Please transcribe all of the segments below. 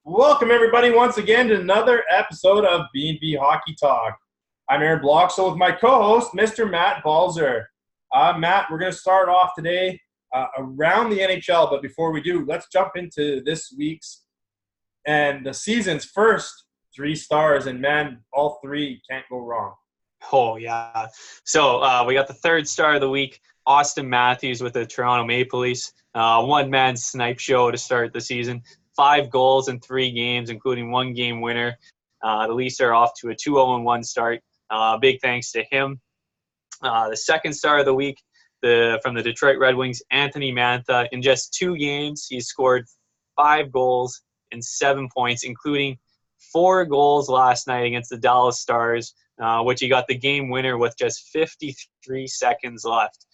Welcome, everybody, once again to another episode of B&B Hockey Talk. I'm Aaron Bloxel with my co-host, Mr. Matt Balzer. Matt, we're going to start off today around the NHL, but before we do, let's jump into this week's and the season's first 3 stars, and man, all three can't go wrong. Oh, yeah. So we got the third star of the week, Austin Matthews with the Toronto Maple Leafs. One-man snipe show to start the season. 5 goals in 3 games, including 1 game winner. The Leafs are off to a 2-0-1 start. Big thanks to him. The second star of the week, from the Detroit Red Wings, Anthony Mantha. In just 2 games, he scored 5 goals and 7 points, including 4 goals last night against the Dallas Stars, which he got the game winner with just 53 seconds left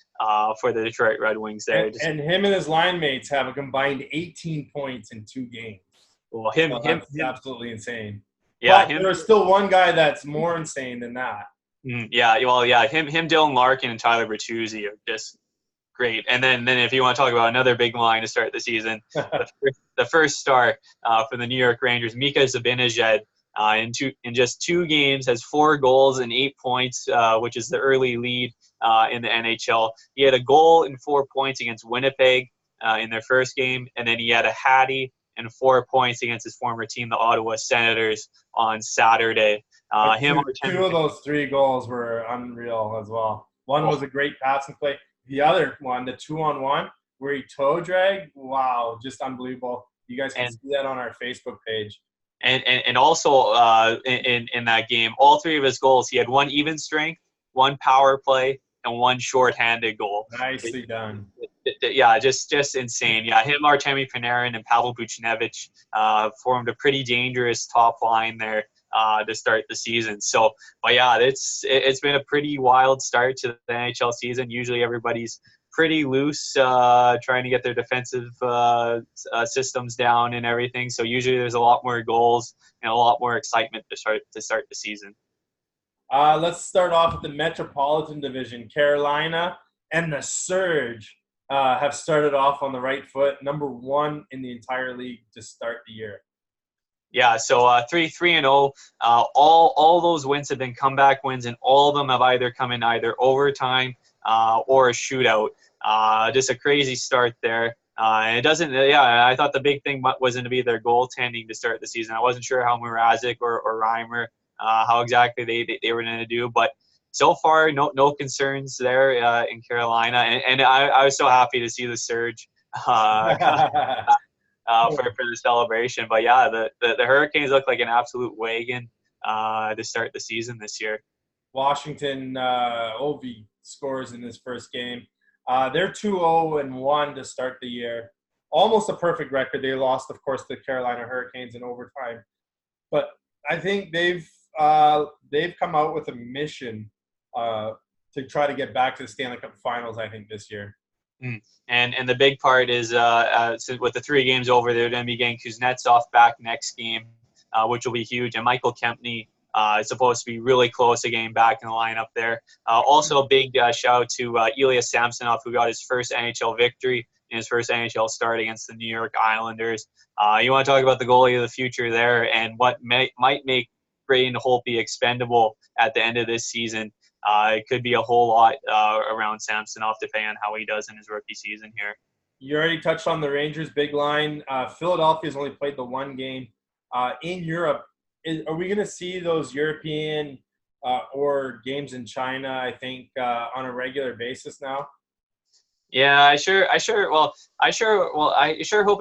for the Detroit Red Wings there. And him and his line mates have a combined 18 points in 2 games. Well, that's absolutely insane. Yeah, but there's still one guy that's more insane than that. Him, Dylan Larkin and Tyler Bertuzzi are just great. And then if you want to talk about another big line to start the season, the first star for the New York Rangers, Mika Zibanejad, in just 2 games has 4 goals and 8 points, which is the early lead in the NHL. He had a goal and 4 points against Winnipeg in their first game, and then he had a hattie and 4 points against his former team, the Ottawa Senators, on Saturday. Two of those 3 goals were unreal as well. One was a great passing play. The other one, the 2-on-1, where he toe dragged, wow, just unbelievable. You guys can see that on our Facebook page. And also in that game, all 3 of his goals, he had 1 even strength, 1 power play, and 1 shorthanded goal. Nicely done. Yeah, just insane. Yeah, him, Artemi Panarin, and Pavel Buchnevich formed a pretty dangerous top line there to start the season. So, but yeah, it's been a pretty wild start to the NHL season. Usually everybody's pretty loose, trying to get their defensive systems down and everything. So usually there's a lot more goals and a lot more excitement to start the season. Let's start off with the Metropolitan Division. Carolina and the Surge have started off on the right foot, number 1 in the entire league to start the year. Yeah, so 3-0. All those wins have been comeback wins, and all of them have either come in either overtime or a shootout. Just a crazy start there. It doesn't. Yeah, I thought the big thing was going to be their goaltending to start the season. I wasn't sure how Mrazek or Reimer, how exactly they were going to do, but so far no concerns there in Carolina, and I was so happy to see the Surge for the celebration. But yeah, the Hurricanes look like an absolute wagon to start the season this year. Washington, Ovi scores in this first game. They're 2-0-1 to start the year. Almost a perfect record. They lost, of course, the Carolina Hurricanes in overtime. But I think they've come out with a mission to try to get back to the Stanley Cup Finals, I think, this year. And the big part is with the 3 games over, they're going to be getting Kuznetsov back next game, which will be huge. And Michael Kempny is supposed to be really close to getting back in the lineup there. Also, a big shout out to Ilya Samsonov, who got his first NHL victory in his first NHL start against the New York Islanders. You want to talk about the goalie of the future there and what might make Braden Holtby expendable at the end of this season. It could be a whole lot around Samsonov, depending on how he does in his rookie season here. You already touched on the Rangers' big line. Philadelphia's only played the 1 game. In Europe, are we going to see those European or games in China, I think, on a regular basis now? Yeah, I sure hope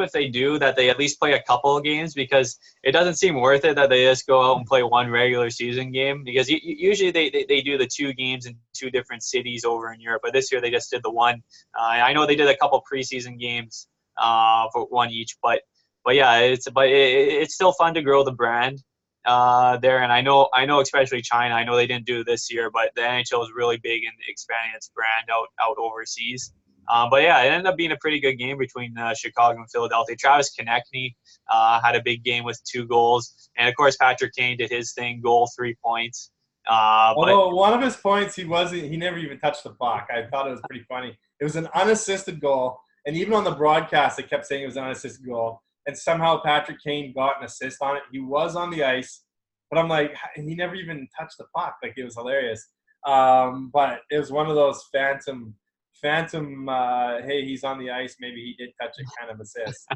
if they do that they at least play a couple of games, because it doesn't seem worth it that they just go out and play 1 regular season game, because usually they do the 2 games in 2 different cities over in Europe, but this year they just did the 1. I know they did a couple preseason games for 1 each, but yeah, it's still fun to grow the brand there, and I know especially China. I know they didn't do it this year, but the NHL is really big in expanding its brand out overseas. But yeah, it ended up being a pretty good game between Chicago and Philadelphia. Travis Konechny had a big game with 2 goals, and of course Patrick Kane did his thing, goal, 3 points. Although one of his points, he never even touched the puck. I thought it was pretty funny. It was an unassisted goal, and even on the broadcast, they kept saying it was an unassisted goal. and somehow Patrick Kane got an assist on it. He was on the ice, but I'm like, he never even touched the puck. Like, it was hilarious. But it was one of those phantom. Hey, he's on the ice. Maybe he did touch it kind of assist.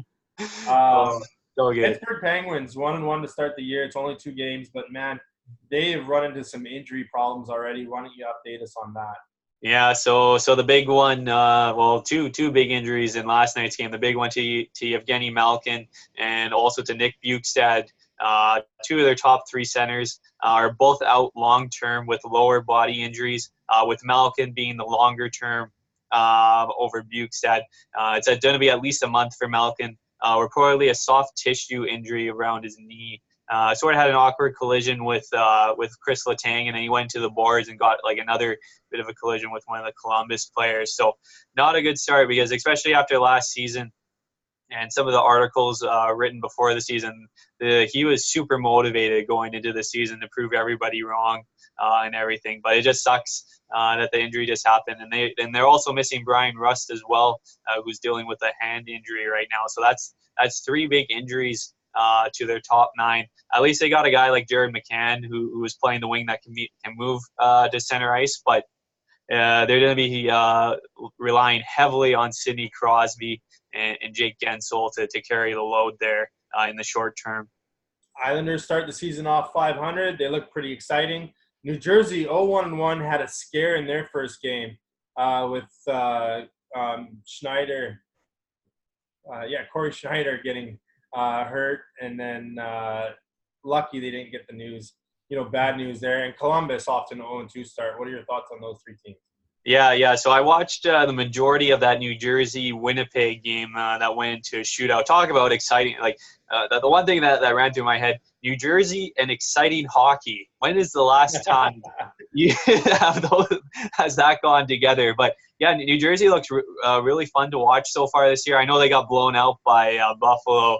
Oh, so good. Pittsburgh Penguins 1-1 to start the year. It's only 2 games, but man, they have run into some injury problems already. Why don't you update us on that? Yeah, so the big one, two big injuries in last night's game. The big one to Evgeny Malkin and also to Nick Bjugstad. 2 of their top 3 centers are both out long term with lower body injuries. With Malkin being the longer term over Bjugstad, it's going to be at least a month for Malkin. Reportedly a soft tissue injury around his knee. Sort of had an awkward collision with Chris Letang, and then he went to the boards and got like another bit of a collision with one of the Columbus players. So not a good start, because especially after last season and some of the articles written before the season, he was super motivated going into the season to prove everybody wrong and everything. But it just sucks that the injury just happened, and they're also missing Brian Rust as well, who's dealing with a hand injury right now. So that's 3 big injuries to their top 9. At least they got a guy like Jared McCann who was playing the wing that can move to center ice, but they're going to be relying heavily on Sidney Crosby and Jake Gensel to carry the load there in the short term. Islanders start the season off 500. They look pretty exciting. New Jersey 0-1 had a scare in their first game with Schneider. Corey Schneider getting hurt, and then lucky they didn't get the news. Bad news there. And Columbus off to an 0-2 start. What are your thoughts on those 3 teams? Yeah. So I watched the majority of that New Jersey-Winnipeg game that went into a shootout. Talk about exciting. Like, the one thing that ran through my head, New Jersey and exciting hockey. When is the last time you have has that gone together? But yeah, New Jersey looks really fun to watch so far this year. I know they got blown out by Buffalo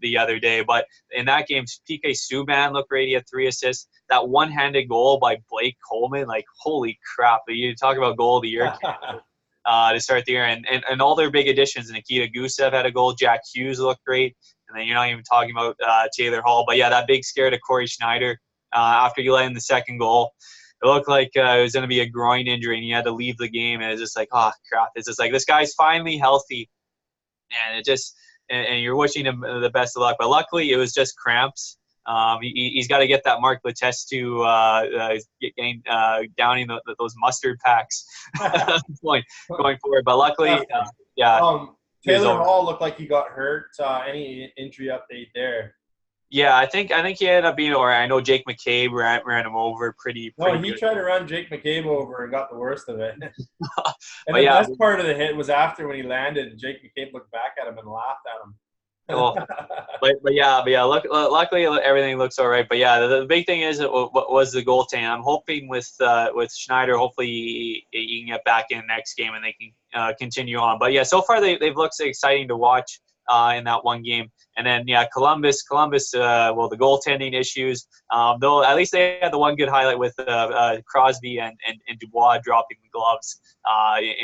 the other day, but in that game, PK Subban looked great. He had 3 assists. That one-handed goal by Blake Coleman, like, holy crap! You talk about goal of the year to start the year, and all their big additions. Nikita Gusev had a goal. Jack Hughes looked great, and then you're not even talking about Taylor Hall. But yeah, that big scare to Corey Schneider after he let in the second goal. It looked like it was going to be a groin injury, and he had to leave the game. And it's just like, oh crap! It's just like, this guy's finally healthy, and it just and you're wishing him the best of luck. But luckily, it was just cramps. He's got to get that Mark Letestu downing those mustard packs going forward. But luckily, Taylor Hall looked like he got hurt. Any injury update there? Yeah, I think he ended up being all right. I know Jake McCabe ran him over pretty he good. tried to run Jake McCabe over and got the worst of it. And the best part of the hit was after, when he landed, Jake McCabe looked back at him and laughed at him. but yeah. Luckily everything looks all right. But yeah, the big thing is what was the goaltending. I'm hoping with Schneider, hopefully he can get back in next game and they can continue on. But yeah, so far they've looked exciting to watch in that one game. And then Columbus. The goaltending issues. Though at least they had the one good highlight with Crosby and Dubois dropping the gloves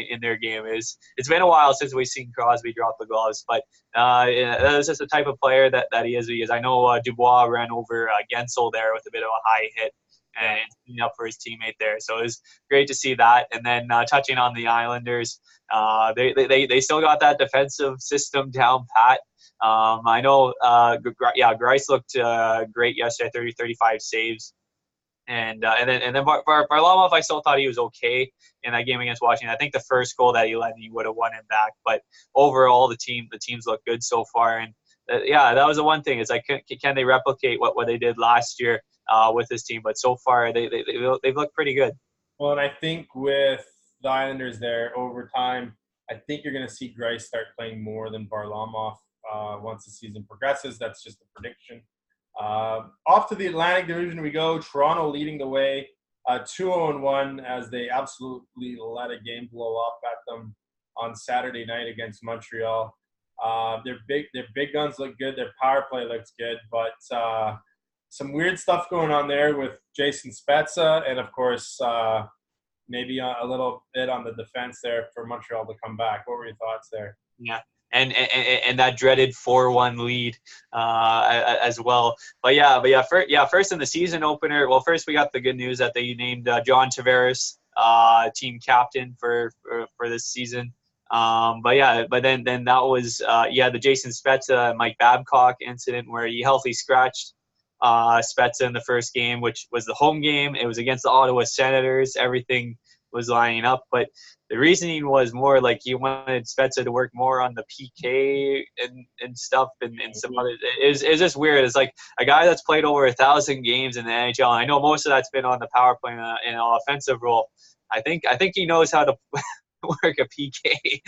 in their game. It's been a while since we've seen Crosby drop the gloves, but that's just the type of player that he is. Because I know Dubois ran over Gensel there with a bit of a high hit and standing up for his teammate there. So it was great to see that. And then touching on the Islanders, they still got that defensive system down pat. I know, Grice looked great yesterday, 35 saves. And then Varlamov, I still thought he was okay in that game against Washington. I think the first goal that he let, he would have won it back. But overall, the teams look good so far. And that was the one thing. It's like, can they replicate what they did last year with this team? But so far, they've looked pretty good. Well, and I think with the Islanders there, over time, I think you're going to see Grice start playing more than Varlamov once the season progresses. That's just a prediction. Off to the Atlantic Division we go. Toronto leading the way, 2-1 as they absolutely let a game blow up at them on Saturday night against Montreal. Their big guns look good. Their power play looks good, but some weird stuff going on there with Jason Spezza, and of course maybe a little bit on the defense there for Montreal to come back. What were your thoughts there? Yeah. and that dreaded 4-1 lead as well. But first in the season opener. Well, first we got the good news that they named John Tavares team captain for this season. But then that was the Jason Spezza Mike Babcock incident where he healthy scratched Spezza in the first game, which was the home game. It was against the Ottawa Senators. Everything was lining up, but the reasoning was more like he wanted Spezza to work more on the PK and stuff and some other. It's just weird. It's like a guy that's played over 1,000 games in the NHL. And I know most of that's been on the power play in an offensive role. I think he knows how to work a PK.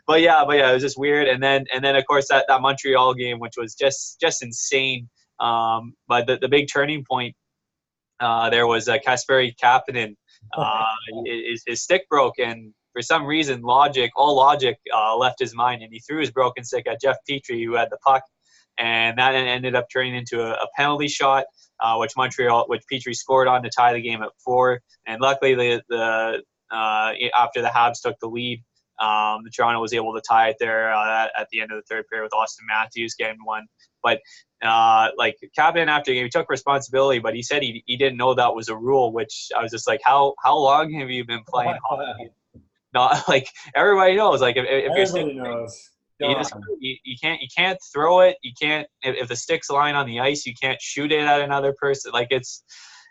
But yeah, it was just weird. And then of course that Montreal game, which was just insane. But the big turning point there was Kasperi Kapanen. His stick broke, and for some reason, all logic left his mind, and he threw his broken stick at Jeff Petrie, who had the puck, and that ended up turning into a penalty shot, which Petrie scored on to tie the game at 4. And luckily, the after the Habs took the lead, the Toronto was able to tie it there at the end of the third period with Austin Matthews getting one. But Kapanen after the game, he took responsibility, but he said he didn't know that was a rule, which I was just like, how long have you been playing hockey? Not like everybody knows. Like if everybody knows. You can't throw it. You can't if the stick's lying on the ice, you can't shoot it at another person. Like it's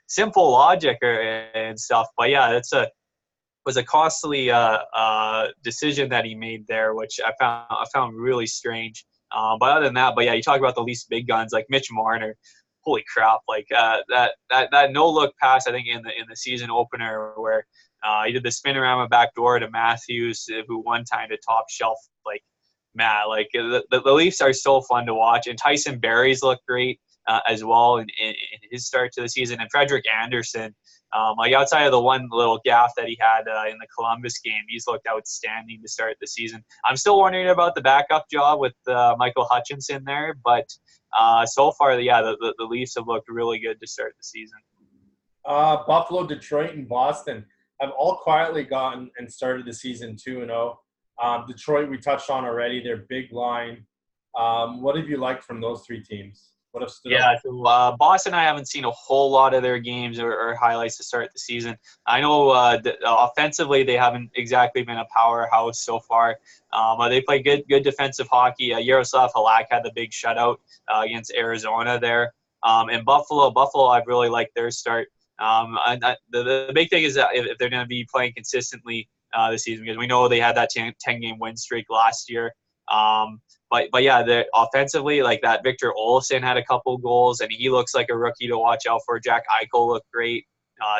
simple logic and stuff. But yeah, was a costly decision that he made there, which I found really strange. But other than that, you talk about the least big guns like Mitch Marner. Holy crap! Like that no look pass, I think in the season opener where he did the spin around a back door to Matthews, who one time to top shelf. Like man, like the Leafs are so fun to watch, and Tyson Barrie's look great as well in his start to the season, and Frederik Andersen. Outside of the one little gaff that he had in the Columbus game, he's looked outstanding to start the season. I'm still wondering about the backup job with Michael Hutchinson there, but so far, the Leafs have looked really good to start the season. Buffalo, Detroit, and Boston have all quietly gotten and started the season 2-0. Detroit, we touched on already, their big line. What have you liked from those three teams? So Boston, I haven't seen a whole lot of their games or highlights to start the season. I know offensively they haven't exactly been a powerhouse so far. They play good defensive hockey. Yaroslav Halak had the big shutout against Arizona there. And Buffalo, I've really liked their start. The big thing is that if they're going to be playing consistently this season, because we know they had that 10-game win streak last year. They're offensively, like that Victor Olofsson had a couple goals, and he looks like a rookie to watch out for. Jack Eichel looked great,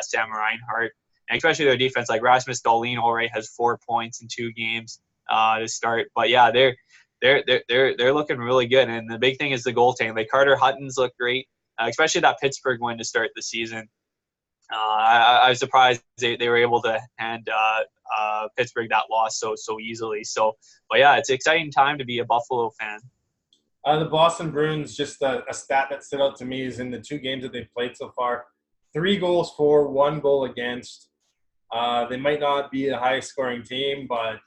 Sam Reinhart, and especially their defense. Like Rasmus Dahlin already has 4 points in 2 games to start. But yeah, they're looking really good, and the big thing is the goaltending. Like Carter Hutton's look great, especially that Pittsburgh win to start the season. I was surprised they were able to hand Pittsburgh that loss so easily. But yeah, it's an exciting time to be a Buffalo fan. The Boston Bruins, just a stat that stood out to me is in the 2 games that they've played so far, 3 goals for, 1 goal against. They might not be the highest scoring team, but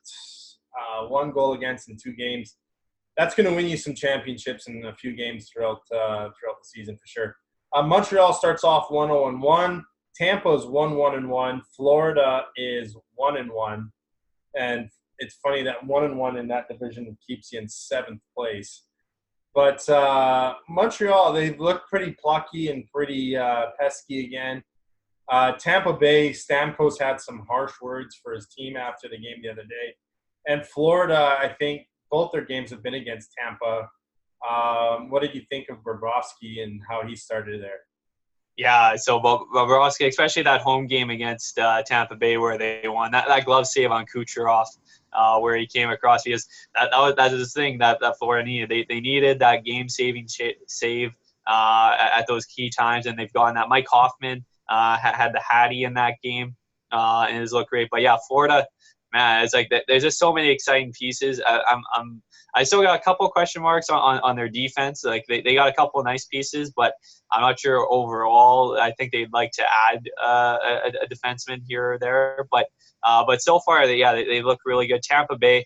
1 goal against in 2 games. That's going to win you some championships in a few games throughout the season for sure. Montreal starts off 1-0-1. Tampa is 1-1-1. Florida is 1-1. And it's funny that 1-1 in that division keeps you in 7th place. But Montreal, they look pretty plucky and pretty pesky again. Tampa Bay, Stamkos had some harsh words for his team after the game the other day. And Florida, I think both their games have been against Tampa. What did you think of Bobrovsky and how he started there? Yeah, so Bobrovsky, especially that home game against Tampa Bay where they won, that glove save on Kucherov where he came across, because that was the thing that Florida needed. They needed that game-saving save at those key times, and they've gotten that. Mike Hoffman had the Hattie in that game, and it looked great. But yeah, Florida, man, it's like there's just so many exciting pieces. I still got a couple of question marks on their defense. Like they got a couple of nice pieces, but I'm not sure overall. I think they'd like to add a defenseman here or there. But so far, they look really good. Tampa Bay,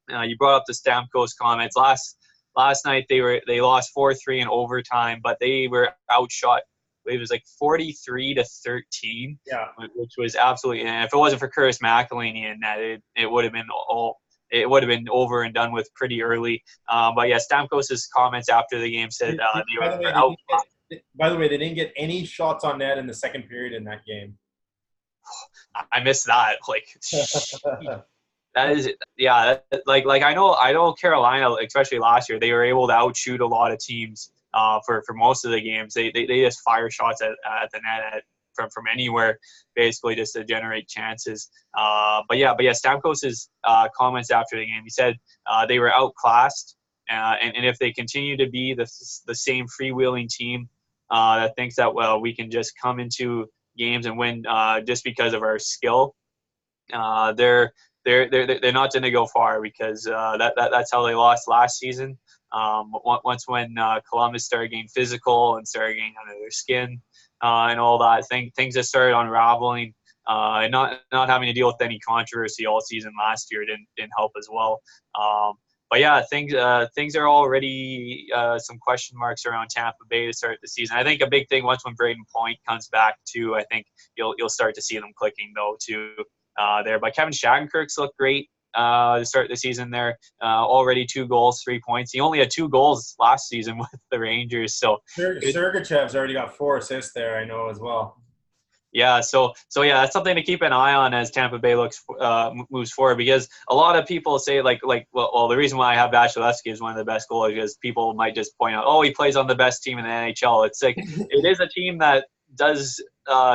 You brought up the Stamkos comments. Last night they lost 4-3 in overtime, but they were outshot. It was like 43-13, Yeah. which was absolutely. And if it wasn't for Curtis McElhinney in that, it would have been all. It would have been over and done with pretty early. But yeah, Stamkos' comments after the game said they By were the way, out. they didn't get any shots on net in the second period in that game. I missed that. Like, that is, yeah. Like I know Carolina, especially last year, they were able to outshoot a lot of teams for most of the games. They just fire shots at the net from anywhere, basically just to generate chances. But yeah, Stamkos's comments after the game, he said they were outclassed, and if they continue to be the same freewheeling team that thinks that we can just come into games and win just because of our skill, they're not going to go far, because that's how they lost last season. Once when Columbus started getting physical and started getting under their skin and all that, things just started unraveling. And not having to deal with any controversy all season last year didn't help as well. But yeah, things are already some question marks around Tampa Bay to start the season. I think a big thing, once when Braden Point comes back too, I think you'll start to see them clicking though too there. But Kevin Shattenkirk's looked great to start the season there. Already 2 goals, 3 points. He only had 2 goals last season with the Rangers. So Sergachev's already got 4 assists there, I know, as well. Yeah, so yeah, that's something to keep an eye on as Tampa Bay moves forward, because a lot of people say well, the reason why I have Vasilevsky as one of the best goalies is people might just point out, oh, he plays on the best team in the NHL. It's like it is a team that does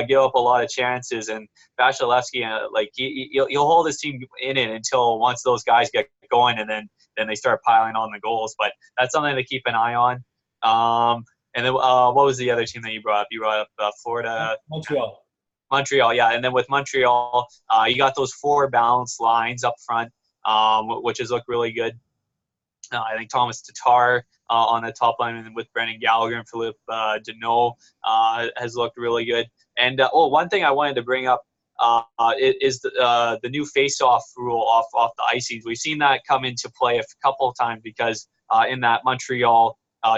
give up a lot of chances, and Vasilevsky he'll hold his team in it until once those guys get going, and then they start piling on the goals. But that's something to keep an eye on. And then what was the other team that you brought up? You brought up Florida. Montreal, yeah. And then with Montreal, you got those 4 balanced lines up front, which has looked really good. I think Thomas Tatar on the top line, and with Brendan Gallagher and Philippe Deneau has looked really good. And one thing I wanted to bring up is the new face-off rule off the icings. We've seen that come into play a couple of times, because in that Montreal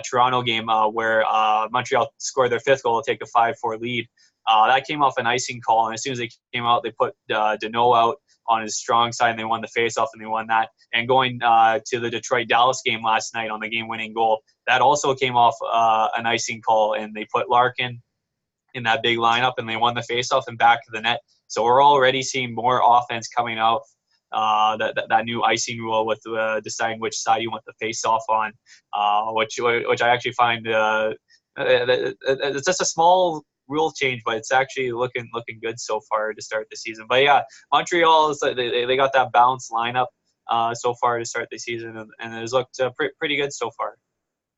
Toronto game where Montreal scored their 5th goal to take a 5-4 lead. That came off an icing call, and as soon as they came out, they put Deneau out on his strong side, and they won the faceoff, and they won that. And going to the Detroit-Dallas game last night on the game-winning goal, that also came off an icing call, and they put Larkin in that big lineup, and they won the faceoff and back to the net. So we're already seeing more offense coming out. That new icing rule with deciding which side you want the face-off on, which I actually find it's just a small rule change, but it's actually looking good so far to start the season. But yeah, Montreal they got that balanced lineup so far to start the season, and it's looked pretty good so far.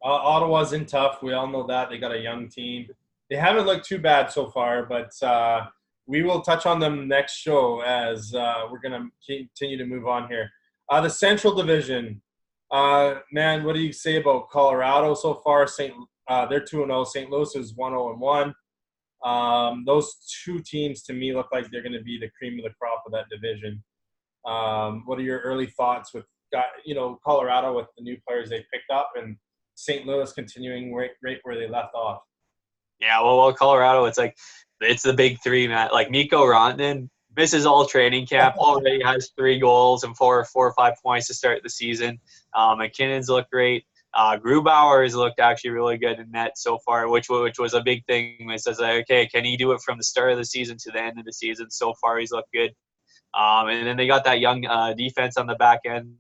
Ottawa's in tough. We all know that. They got a young team. They haven't looked too bad so far, but we will touch on them next show as we're going to continue to move on here. The Central Division, man, what do you say about Colorado so far? They're 2-0. St. Louis is 1-0-1. Those 2 teams to me look like they're going to be the cream of the crop of that division. What are your early thoughts with Colorado with the new players they picked up, and St. Louis continuing right where they left off? Yeah, well, Colorado, it's the big 3, Matt. Like Mikko Rantanen misses all training camp, already has 3 goals and 4 or 5 points to start the season. McKinnon's looked great. Grubauer has looked actually really good in net so far, which was a big thing. It says, okay, can he do it from the start of the season to the end of the season? So far, he's looked good. And then they got that young defense on the back end.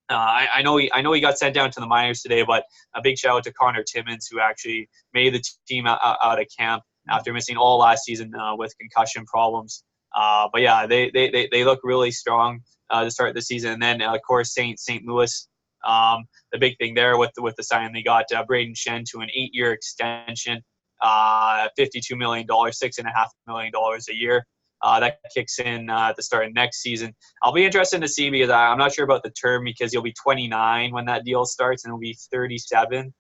I know he got sent down to the minors today, but a big shout out to Connor Timmins, who actually made the team out of camp after missing all last season with concussion problems. But yeah, they look really strong to start the season. And then of course St. Louis, the big thing there with the signing, they got Braden Shen to an 8-year extension, $52 million, $6.5 million a year. That kicks in at the start of next season. I'll be interested to see, because I'm not sure about the term, because he'll be 29 when that deal starts, and he'll be 37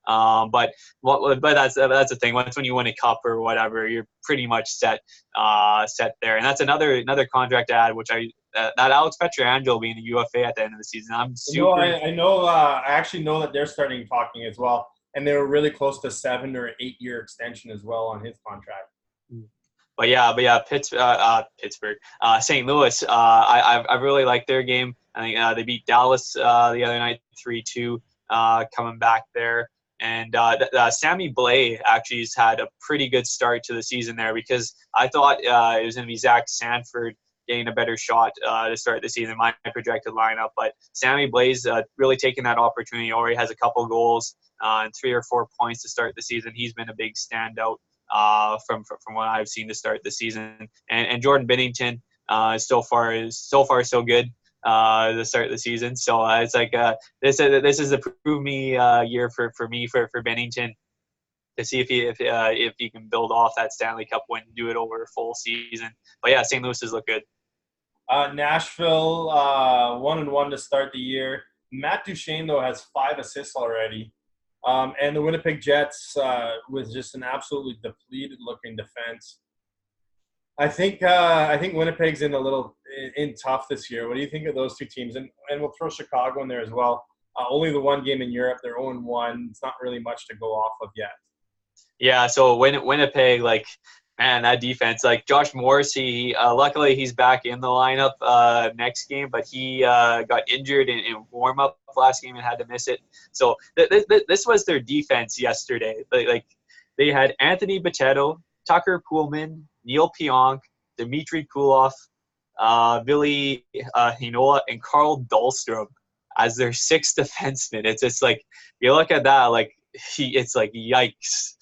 But that's the thing. Once when you win a cup or whatever, you're pretty much set there. And that's another contract ad, which that Alex Pietrangelo will be in the UFA at the end of the season. I'm super. I know. I actually know that they're starting talking as well, and they were really close to 7 or 8 year extension as well on his contract. But yeah, Pittsburgh, St. Louis. I really like their game. I think they beat Dallas the other night 3-2. Coming back there, and Sammy Blais actually has had a pretty good start to the season there, because I thought it was going to be Zach Sanford getting a better shot to start the season, my projected lineup. But Sammy Blais really taking that opportunity. Already has a couple goals and 3 or 4 points to start the season. He's been a big standout from what I've seen to start the season. And Jordan Binnington so far so good to start the season. So it's like this is a prove me year for Binnington, to see if he can build off that Stanley Cup win and do it over a full season. But yeah, St. Louis has looked good. Nashville 1-1 to start the year. Matt Duchene though has 5 assists already. And the Winnipeg Jets with just an absolutely depleted looking defense. I think Winnipeg's in tough this year. What do you think of those two teams? And we'll throw Chicago in there as well. Only the one game in Europe. They're 0-1. It's not really much to go off of yet. Yeah, so Winnipeg, like, man, that defense, like Josh Morrissey, luckily he's back in the lineup next game, but he got injured in warm-up last game and had to miss it. So this was their defense yesterday. Like they had Anthony Bitetto, Tucker Poolman, Neil Pionk, Dmitry Kulov, Billy Hinola, and Carl Dahlstrom as their 6th defenseman. It's just like, you look at that, like, it's like yikes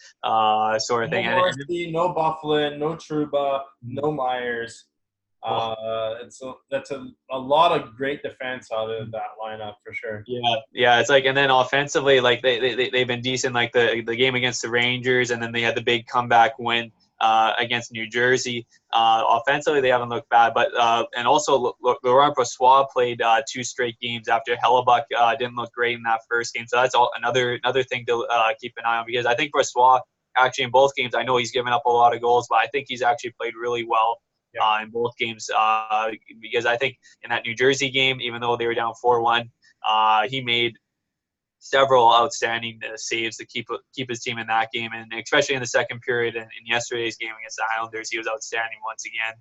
sort of thing. No Morrissey, no Bufflin, no Trouba, no Myers. That's a lot of great defense out of that lineup for sure. Yeah, it's like, and then offensively, like they've been decent. Like the game against the Rangers, and then they had the big comeback win against New Jersey. Offensively, they haven't looked bad, but and also Laurent Brossoit played 2 straight games after Hellebuck didn't look great in that first game. So that's another thing to keep an eye on, because I think Brossoit actually in both games, I know he's given up a lot of goals, but I think he's actually played really well in both games, because I think in that New Jersey game, even though they were down 4-1, he made several outstanding saves to keep his team in that game, and especially in the second period and in yesterday's game against the Islanders, he was outstanding once again.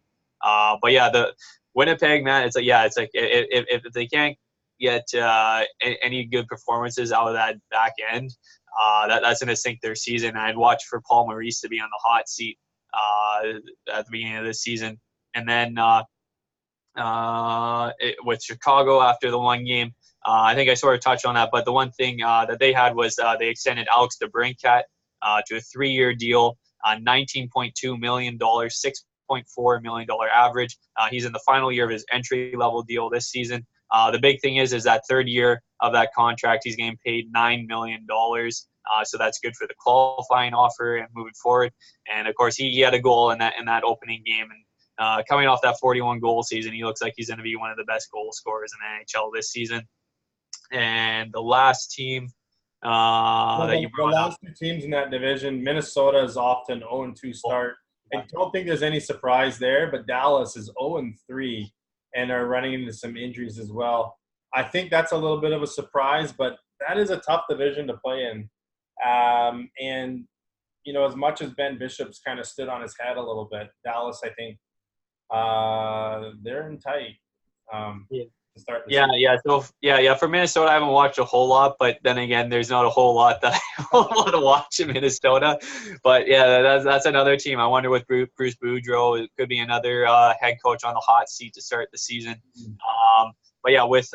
But yeah, the Winnipeg, man, it's like if they can't get any good performances out of that back end, that's going to sink their season. I'd watch for Paul Maurice to be on the hot seat at the beginning of this season, and then with Chicago after the one game. I think I sort of touched on that, but the one thing that they had was they extended Alex DeBrincat to a 3-year deal, $19.2 million, $6.4 million average. He's in the final year of his entry-level deal this season. The big thing is that third year of that contract, he's getting paid $9 million. So that's good for the qualifying offer and moving forward. And of course, he had a goal in that opening game. And coming off that 41-goal season, he looks like he's going to be one of the best goal scorers in the NHL this season. And the last team the last 2 teams in that division, Minnesota is off to an 0-2 start. I don't think there's any surprise there, but Dallas is 0-3 and are running into some injuries as well. I think that's a little bit of a surprise, but that is a tough division to play in. And, you know, as much as Ben Bishop's kind of stood on his head a little bit, Dallas, I think, they're in tight. To start the season. For Minnesota, I haven't watched a whole lot, but then again, there's not a whole lot that I want to watch in Minnesota. But yeah, that's another team. I wonder with Bruce Boudreau, it could be another head coach on the hot seat to start the season. But yeah, with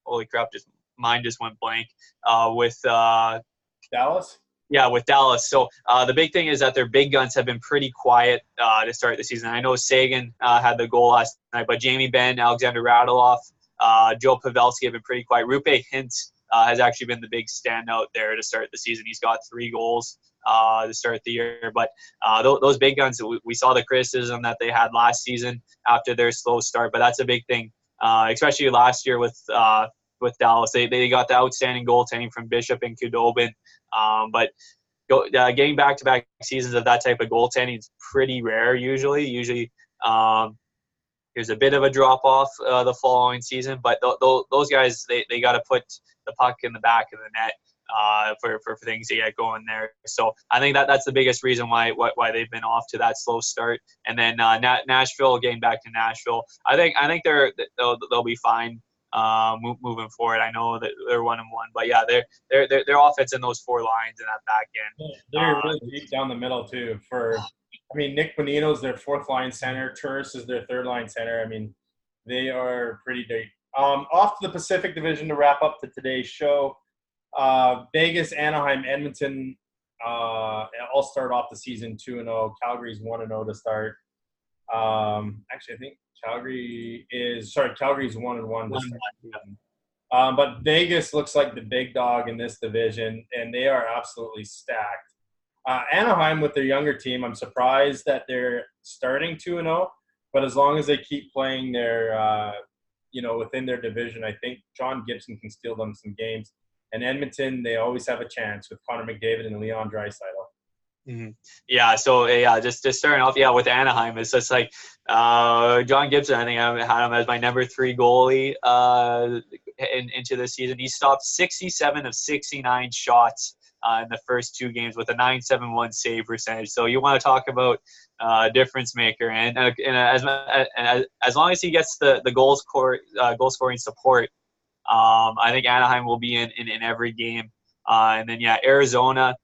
holy crap, mine just went blank. With Dallas. Yeah, with Dallas. So the big thing is that their big guns have been pretty quiet to start the season. I know Sagan had the goal last night, but Jamie Benn, Alexander Radulov, Joe Pavelski have been pretty quiet. Rupe Hintz has actually been the big standout there to start the season. He's got 3 goals to start the year. But those big guns, we saw the criticism that they had last season after their slow start, but that's a big thing, especially last year with with Dallas. They got the outstanding goaltending from Bishop and Kudobin, but getting back-to-back seasons of that type of goaltending is pretty rare usually. There's a bit of a drop-off the following season, but those guys, they got to put the puck in the back of the net for things to get going there. So I think that's the biggest reason why they've been off to that slow start. And then Nashville, getting back to Nashville, I think they'll be fine moving forward. I know that they're 1-1, but yeah, their offense in those four lines in that back end. They're really deep down the middle too. Nick Bonino's their fourth line center. Turris is their third line center. I mean, they are pretty deep. Off to the Pacific Division to wrap up today's show. Vegas, Anaheim, Edmonton all start off the season 2-0. Calgary's 1-0 to start. Actually, I think Calgary's 1-1 to start. But Vegas looks like the big dog in this division, and they are absolutely stacked. Anaheim, with their younger team, I'm surprised that they're starting 2-0. But as long as they keep playing their, within their division, I think John Gibson can steal them some games. And Edmonton, they always have a chance with Connor McDavid and Leon Draisaitl. Mm-hmm. Yeah, so just starting off, with Anaheim, it's just like John Gibson. I think I had him as my number 3 goalie into the season. He stopped 67 of 69 shots in the first 2 games with a .971 save percentage. So you want to talk about difference maker, and as long as he gets the goal scoring support, I think Anaheim will be in every game. And then Arizona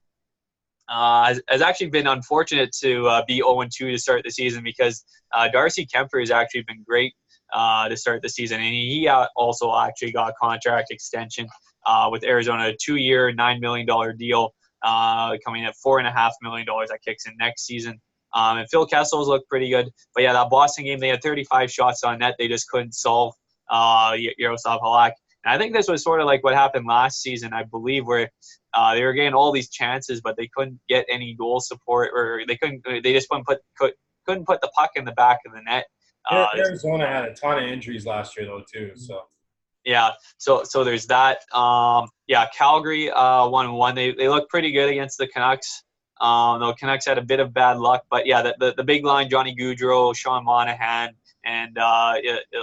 has actually been unfortunate to be 0-2 to start the season, because Darcy Kemper has actually been great to start the season, and he also actually got a contract extension with Arizona, a 2-year, $9 million deal, coming at $4.5 million that kicks in next season. And Phil Kessel's looked pretty good, but that Boston game, they had 35 shots on net. They just couldn't solve Yaroslav Halak. And I think this was sort of like what happened last season, I believe, where they were getting all these chances, but they couldn't get any goal support, or they just couldn't put the puck in the back of the net. Arizona had a ton of injuries last year, though, too. So yeah, so there's that. Calgary 1-1. They look pretty good against the Canucks. Though Canucks had a bit of bad luck, but the big line, Johnny Gaudreau, Sean Monahan, and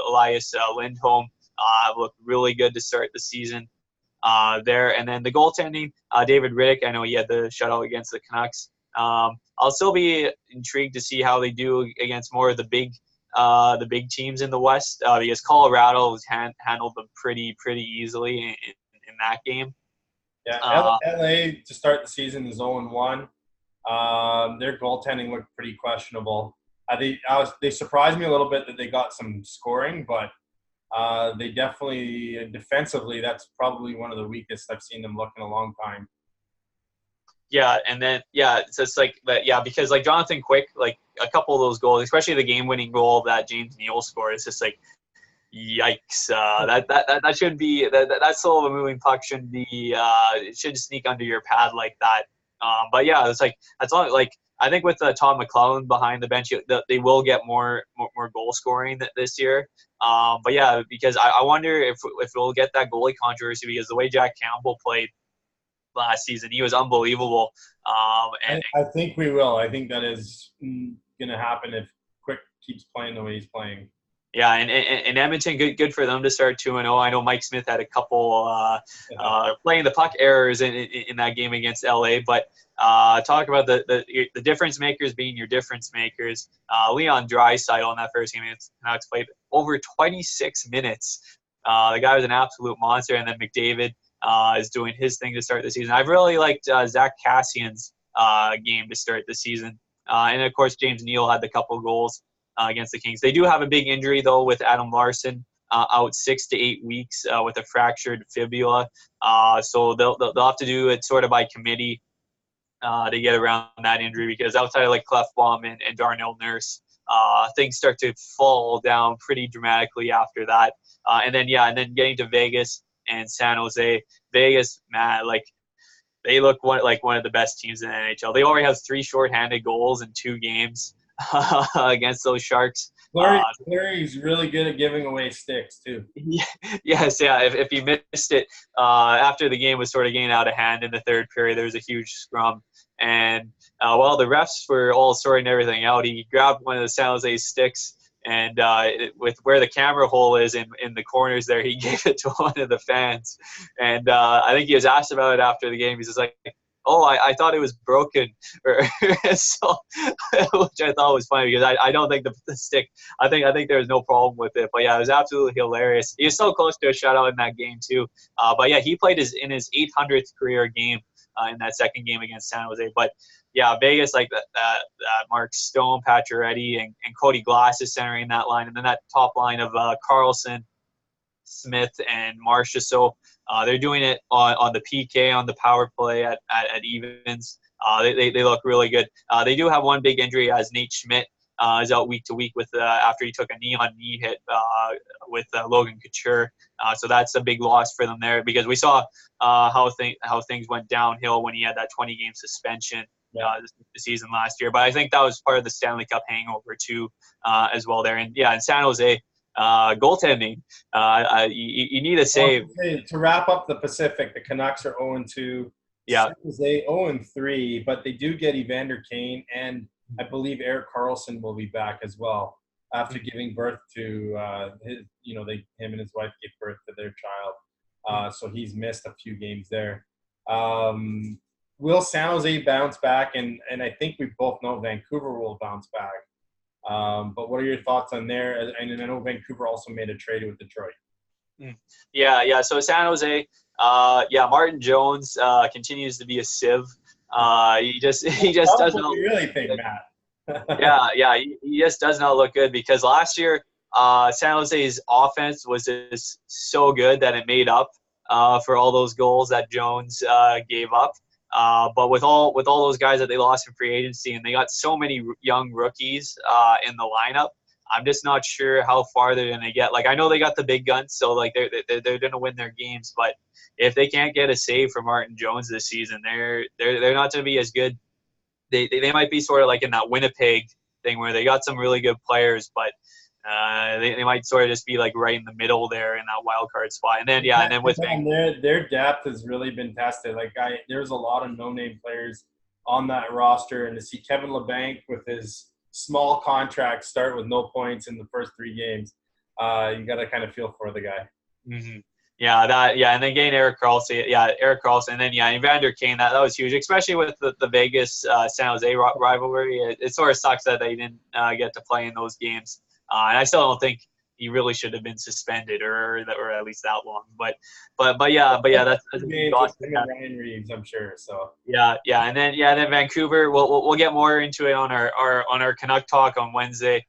Elias Lindholm looked really good to start the season there. And then the goaltending, David Riddick, I know he had the shutout against the Canucks. I'll still be intrigued to see how they do against more of the big teams in the West, because Colorado has handled them pretty easily in that game. Yeah, LA to start the season is 0-1. Their goaltending looked pretty questionable. They surprised me a little bit that they got some scoring, but they definitely, defensively, that's probably one of the weakest I've seen them look in a long time. Yeah, and then so it's like that. Yeah, because like Jonathan Quick, like a couple of those goals, especially the game-winning goal that James Neal scored, it's just like, yikes! That shouldn't be that slow of a moving puck shouldn't be. It shouldn't sneak under your pad like that. But it's like that's all. Like I think with Tom McClellan behind the bench, they will get more goal scoring this year. But because I wonder if we'll get that goalie controversy, because the way Jack Campbell played last season, he was unbelievable. And I think we will. I think that is going to happen if Quick keeps playing the way he's playing. Yeah, and Edmonton, good for them to start 2-0. I know Mike Smith had a couple playing the puck errors in that game against LA, but talk about the difference makers being your difference makers. Leon Draisaitl in that first game against Canucks played over 26 minutes. The guy was an absolute monster, and then McDavid is doing his thing to start the season. I've really liked Zach Cassian's game to start the season, and of course James Neal had the couple goals against the Kings. They do have a big injury, though, with Adam Larson out 6 to 8 weeks with a fractured fibula. So they'll have to do it sort of by committee to get around that injury, because outside of like Clefbaum and Darnell Nurse, things start to fall down pretty dramatically after that. And then getting to Vegas and San Jose. Vegas, man, like they look one of the best teams in the NHL. They already have 3 shorthanded goals in 2 games. against those Sharks. Fleury's really good at giving away sticks too. Yes, yeah. If you missed it, after the game was sort of getting out of hand in the third period, there was a huge scrum, and while the refs were all sorting everything out, he grabbed one of the San Jose sticks, and with where the camera hole is in the corners there, he gave it to one of the fans, and I think he was asked about it after the game. He's just like, "Oh, I thought it was broken," so, which I thought was funny because I don't think the stick. I think there was no problem with it, but yeah, it was absolutely hilarious. He was so close to a shutout in that game too. But yeah, he played in his 800th career game in that second game against San Jose. But yeah, Vegas, like Mark Stone, Pacioretty, and Cody Glass is centering that line, and then that top line of Carlson, Smith, and Marcia. So they're doing it on the PK, on the power play at evens. They look really good. They do have one big injury as Nate Schmidt is out week to week with after he took a knee-on-knee hit with Logan Couture. So that's a big loss for them there because we saw how things went downhill when he had that 20-game suspension the season last year. But I think that was part of the Stanley Cup hangover too as well there. And yeah, in San Jose, goaltending, you need a save. To wrap up the Pacific, the Canucks are 0-2. Yeah. They 0-3, but they do get Evander Kane, and I believe Erik Karlsson will be back as well after giving birth to him and his wife gave birth to their child. So he's missed a few games there. Will San Jose bounce back? And I think we both know Vancouver will bounce back. But what are your thoughts on there? And I know Vancouver also made a trade with Detroit. Yeah. So San Jose, Martin Jones continues to be a sieve. He just does not. You really think, Matt? He just does not look good because last year San Jose's offense was just so good that it made up for all those goals that Jones gave up. But with all those guys that they lost in free agency, and they got so many young rookies in the lineup, I'm just not sure how far they're going to get. Like, I know they got the big guns, so like they're going to win their games. But if they can't get a save from Martin Jones this season, they're not going to be as good. They might be sort of like in that Winnipeg thing where they got some really good players, but they might sort of just be like right in the middle there in that wild card spot. And then with their depth has really been tested. Like there's a lot of no-name players on that roster, and to see Kevin Labanc with his small contract start with no points in the first 3 games, you got to kind of feel for the guy. Mm-hmm. And then getting Erik Karlsson, and then Evander Kane, that was huge, especially with the Vegas San Jose rivalry. It sort of sucks that they didn't get to play in those games, and I still don't think he really should have been suspended or at least that long. But that's Ryan Reeves, I'm sure. So and then Vancouver. We'll get more into it on our Canuck talk on Wednesday.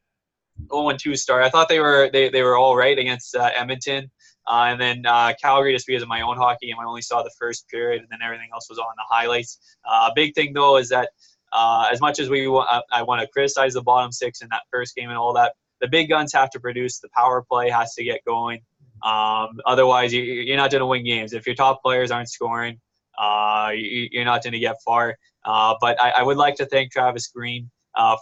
0-2 start. I thought they were all right against Edmonton. And then Calgary, just because of my own hockey game, I only saw the first period, and then everything else was on the highlights. Big thing, though, is that as much as I want to criticize the bottom 6 in that first game and all that, the big guns have to produce. The power play has to get going. Otherwise, you're not going to win games. If your top players aren't scoring, you're not going to get far. But I would like to thank Travis Green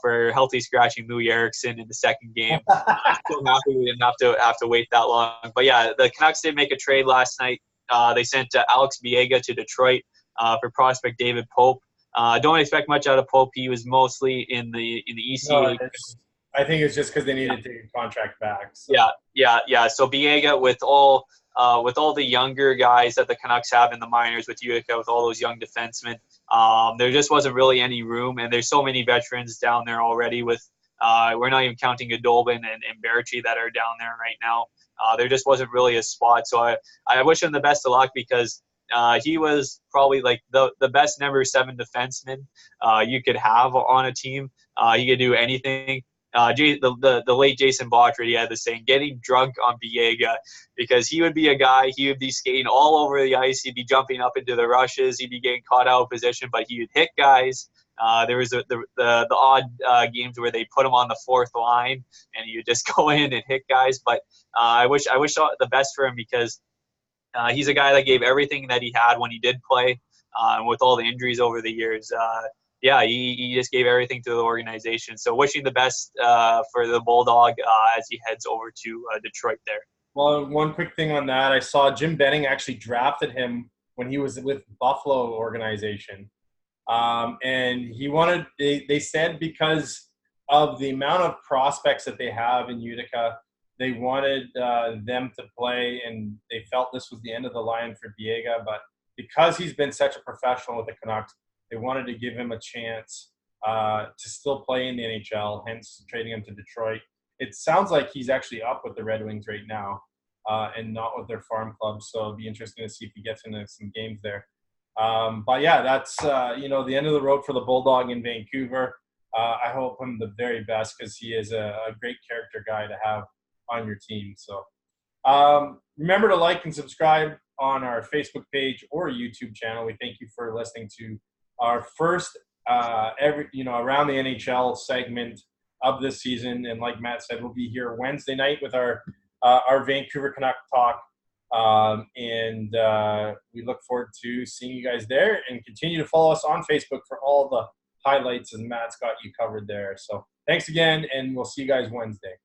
for healthy scratching Louis Eriksson in the second game. I'm so happy we didn't have to wait that long. But yeah, the Canucks did make a trade last night. They sent Alex Biega to Detroit for prospect David Pope. Don't expect much out of Pope. He was mostly in the ECA. No, I think it's just because they needed to take a contract back. So. Yeah. So Biega with all the younger guys that the Canucks have in the minors, with Utica, with all those young defensemen, there just wasn't really any room. And there's so many veterans down there already. With we're not even counting Goldobin and Berchi that are down there right now. There just wasn't really a spot. So I wish him the best of luck because he was probably like the best number 7 defenseman you could have on a team. He could do anything. The late Jason Botry had the saying, getting drunk on Biega, because he would be a guy, he would be skating all over the ice, he'd be jumping up into the rushes, he'd be getting caught out of position, but he would hit guys. There was the odd games where they put him on the 4th line and he would just go in and hit guys. But I wish the best for him because he's a guy that gave everything that he had when he did play. And with all the injuries over the years, yeah, he just gave everything to the organization. So wishing the best for the Bulldog as he heads over to Detroit there. Well, one quick thing on that, I saw Jim Benning actually drafted him when he was with Buffalo organization. And he wanted, they said because of the amount of prospects that they have in Utica, they wanted them to play, and they felt this was the end of the line for Biega. But because he's been such a professional with the Canucks, they wanted to give him a chance to still play in the NHL, hence trading him to Detroit. It sounds like he's actually up with the Red Wings right now and not with their farm club. So it'll be interesting to see if he gets into some games there. But yeah, that's the end of the road for the Bulldog in Vancouver. I hope him the very best because he is a great character guy to have on your team. So remember to like and subscribe on our Facebook page or YouTube channel. We thank you for listening to our first around the NHL segment of this season. And like Matt said, we'll be here Wednesday night with our Vancouver Canuck talk. And we look forward to seeing you guys there, and continue to follow us on Facebook for all the highlights, and Matt's got you covered there. So thanks again, and we'll see you guys Wednesday.